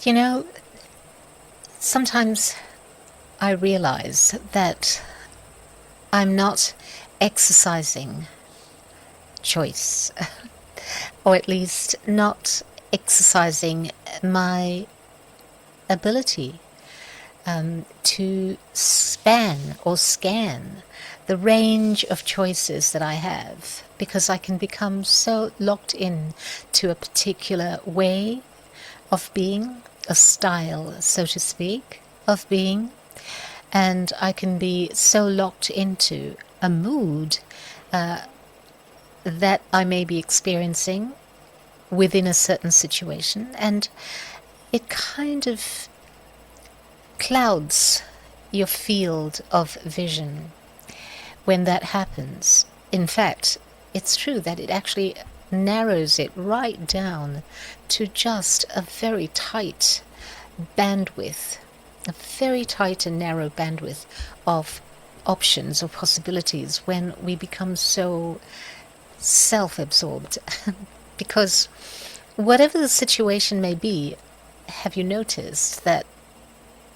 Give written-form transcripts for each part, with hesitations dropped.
You know, sometimes I realize that I'm not exercising choice, or at least not exercising my ability to span or scan the range of choices that I have, because I can become so locked in to a particular way of being, a style, so to speak, of being, and I can be so locked into a mood that I may be experiencing within a certain situation, and it kind of clouds your field of vision when that happens. In fact, it's true that it actually narrows it right down to just a very tight bandwidth, a very tight and narrow bandwidth of options or possibilities when we become so self-absorbed. Because whatever the situation may be, have you noticed that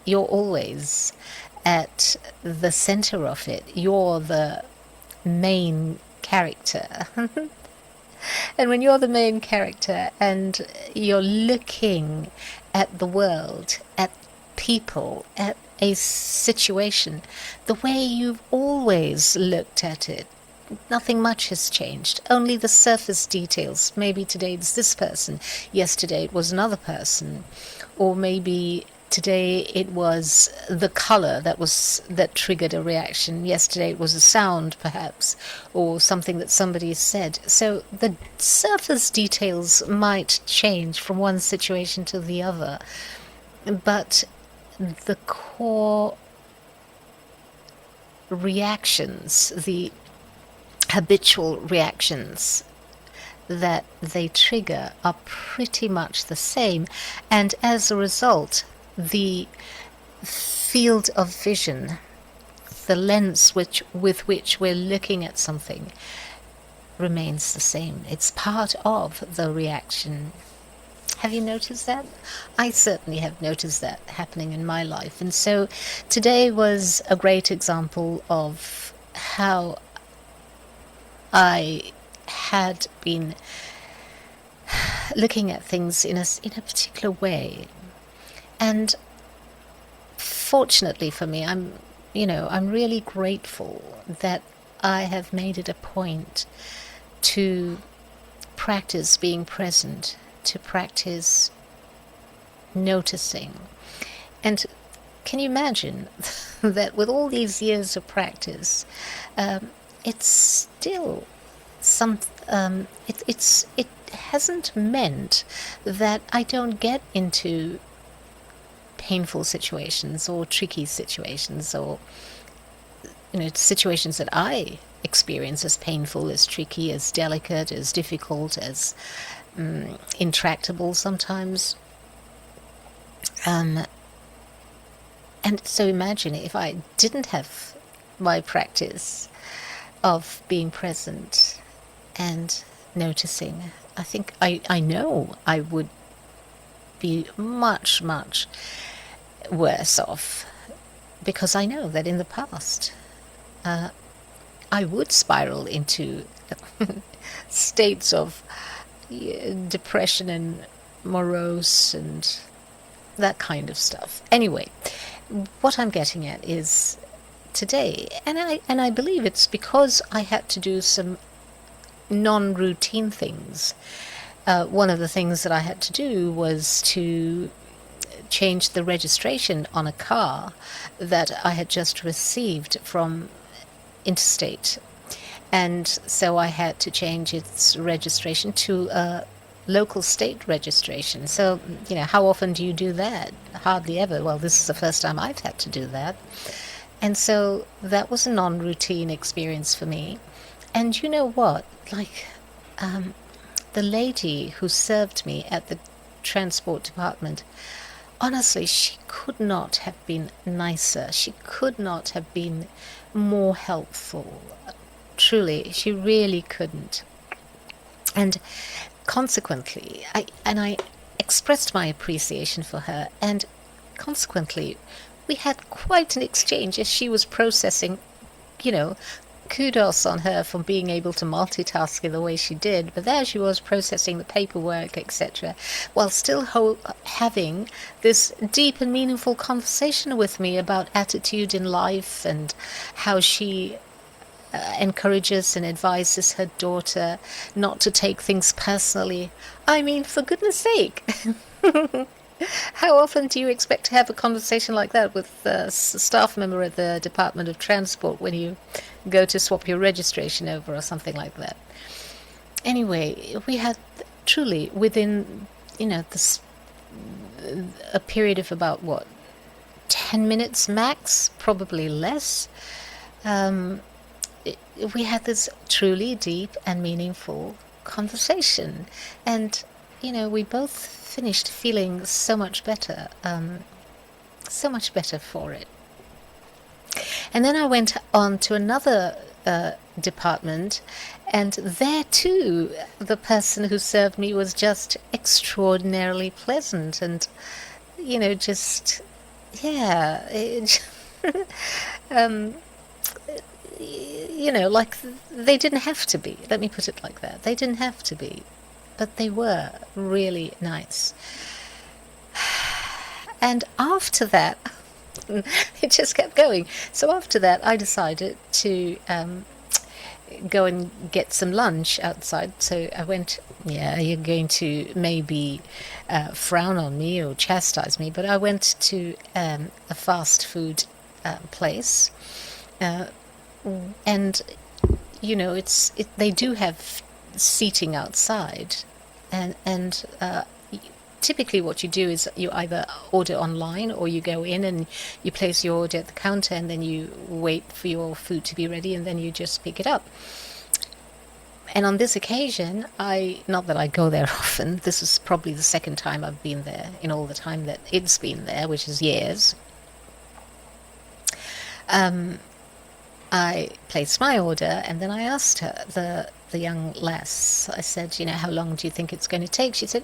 you're always at the center of it? You're the main character. And when you're the main character and you're looking at the world, at people, at a situation, the way you've always looked at it, nothing much has changed. Only the surface details. Maybe today it's this person, yesterday it was another person, or maybe today it was the color that triggered a reaction. Yesterday it was a sound, perhaps, or something that somebody said. So the surface details might change from one situation to the other, but the core reactions, the habitual reactions that they trigger, are pretty much the same, and as a result, the field of vision, the lens with which we're looking at something, remains the same. It's part of the reaction. Have you noticed that? I certainly have noticed that happening in my life. And so today was a great example of how I had been looking at things in a particular way. And fortunately for me, I'm really grateful that I have made it a point to practice being present, to practice noticing. And can you imagine that with all these years of practice, it's still it hasn't meant that I don't get into painful situations or tricky situations, or situations that I experience as painful, as tricky, as delicate, as difficult, as intractable sometimes. And so imagine if I didn't have my practice of being present and noticing. I think I know I would be much, much worse off, because I know that in the past I would spiral into states of depression and morose and that kind of stuff. Anyway, what I'm getting at is today, and I believe it's because I had to do some non-routine things. One of the things that I had to do was to change the registration on a car that I had just received from Interstate. And so I had to change its registration to a local state registration. So, how often do you do that? Hardly ever. Well, this is the first time I've had to do that. And so that was a non-routine experience for me. And you know what? The lady who served me at the transport department, honestly, she could not have been nicer. She could not have been more helpful. Truly, she really couldn't. And consequently, I expressed my appreciation for her, and consequently, we had quite an exchange as she was processing, you know, kudos on her for being able to multitask in the way she did, but there she was processing the paperwork, etc., while still having this deep and meaningful conversation with me about attitude in life and how she encourages and advises her daughter not to take things personally. I mean, for goodness sake. How often do you expect to have a conversation like that with a staff member at the Department of Transport when you go to swap your registration over or something like that? Anyway, we had truly within, this a period of about 10 minutes max, probably less. We had this truly deep and meaningful conversation, and we both finished feeling so much better for it. And then I went on to another department, and there too the person who served me was just extraordinarily pleasant, and just like they didn't have to be. Let me put it like that. They didn't have to be, but they were really nice. And after that, it just kept going. So after that, I decided to go and get some lunch outside. So I went, you're going to maybe frown on me or chastise me, but I went to a fast food place. And they do have seating outside, and typically what you do is you either order online or you go in and you place your order at the counter, and then you wait for your food to be ready, and then you just pick it up. And on this occasion, not that I go there often, this is probably the second time I've been there in all the time that it's been there, which is years. I placed my order, and then I asked her, the young lass, I said, how long do you think it's going to take? She said,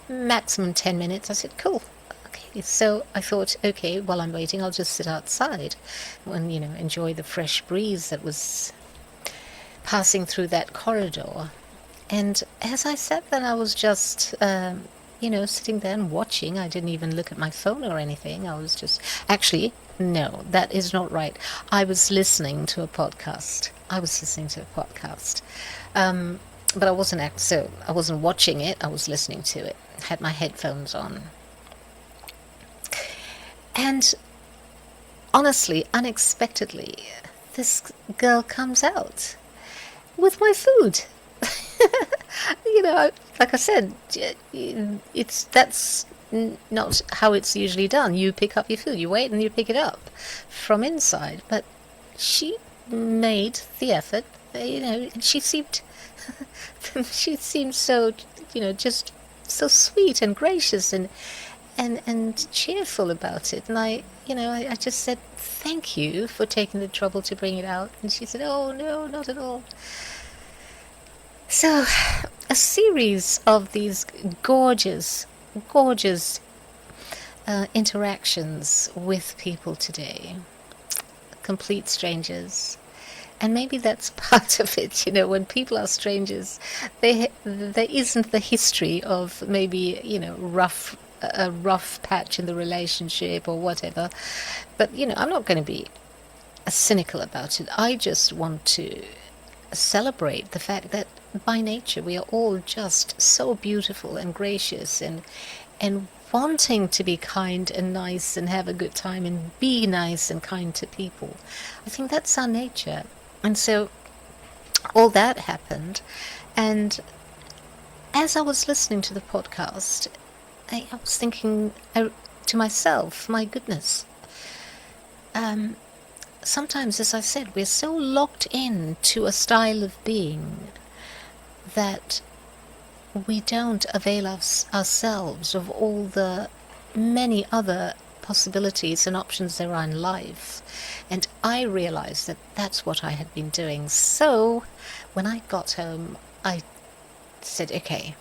maximum 10 minutes. I said, cool. Okay. So I thought, okay, while I'm waiting, I'll just sit outside and, enjoy the fresh breeze that was passing through that corridor. And as I sat there, I was just, sitting there and watching. I didn't even look at my phone or anything. I was just, actually, no, that is not right. I was listening to a podcast. But I wasn't watching it. I was listening to it. I had my headphones on. And honestly, unexpectedly, this girl comes out with my food. Like I said, that's not how it's usually done. You pick up your food, you wait, and you pick it up from inside. But she made the effort, and she seemed so, just so sweet and gracious and cheerful about it. And I just said, thank you for taking the trouble to bring it out. And she said, oh no, not at all. So a series of these gorgeous interactions with people today, complete strangers. And maybe that's part of it, when people are strangers, there isn't the history of maybe, a rough patch in the relationship or whatever. But, I'm not going to be cynical about it. I just want to celebrate the fact that by nature we are all just so beautiful and gracious and wanting to be kind and nice and have a good time and be nice and kind to people. I think that's our nature. And so all that happened, and as I was listening to the podcast, I was thinking to myself, my goodness, sometimes, as I said, we're so locked in to a style of being that we don't avail ourselves of all the many other possibilities and options there are in life. And I realized that that's what I had been doing. So when I got home, I said, okay,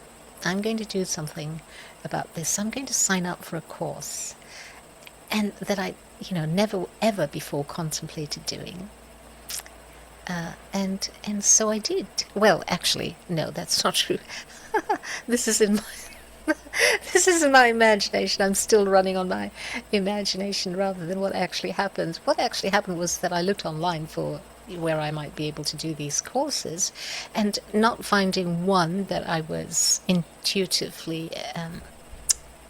I'm going to do something about this. I'm going to sign up for a course, and that I, never ever before contemplated doing. And so I did. Well, actually, no, that's not true. This is in my this is in my imagination. I'm still running on my imagination rather than what actually happened. What actually happened was that I looked online for where I might be able to do these courses, and not finding one that I was intuitively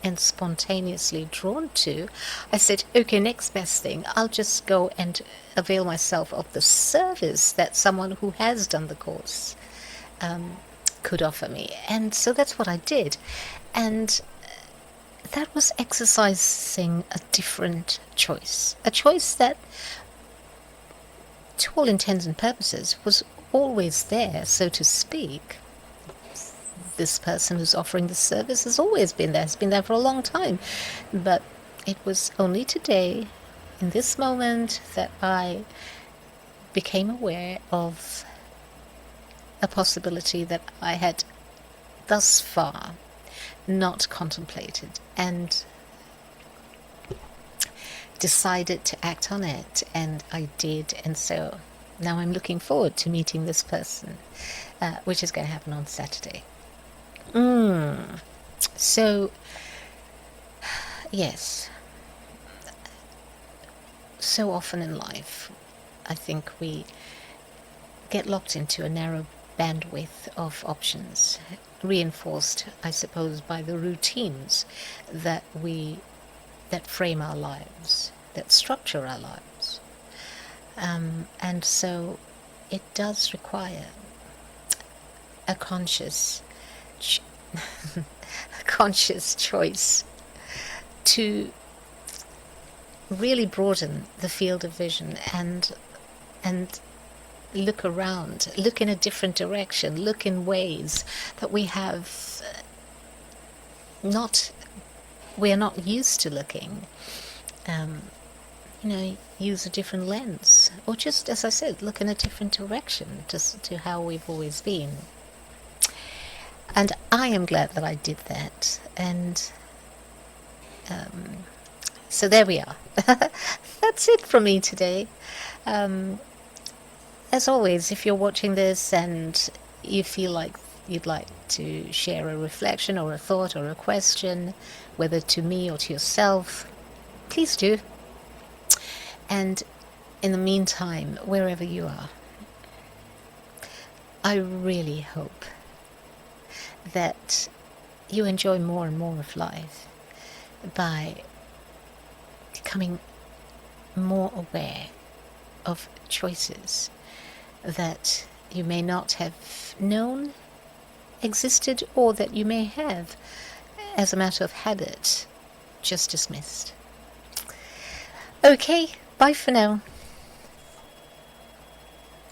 and spontaneously drawn to, I said, okay, next best thing, I'll just go and avail myself of the service that someone who has done the course could offer me. And so that's what I did. And that was exercising a different choice, a choice that, to all intents and purposes, was always there, so to speak. This person who's offering the service has always been there, has been there for a long time. But it was only today, in this moment, that I became aware of a possibility that I had thus far not contemplated, and decided to act on it, and I did. And so now I'm looking forward to meeting this person, which is going to happen on Saturday. So, yes, so often in life, I think we get locked into a narrow bandwidth of options, reinforced, I suppose, by the routines that frame our lives, that structure our lives. And so it does require a conscious choice to really broaden the field of vision and look around, look in a different direction, look in ways that we are not used to looking. Use a different lens, or just, as I said, look in a different direction to how we've always been. And I am glad that I did that. And so there we are. That's it from me today. As always, if you're watching this and you feel like you'd like to share a reflection or a thought or a question, whether to me or to yourself, please do. And in the meantime, wherever you are, I really hope that you enjoy more and more of life by becoming more aware of choices that you may not have known existed, or that you may have, as a matter of habit, just dismissed. Okay, bye for now.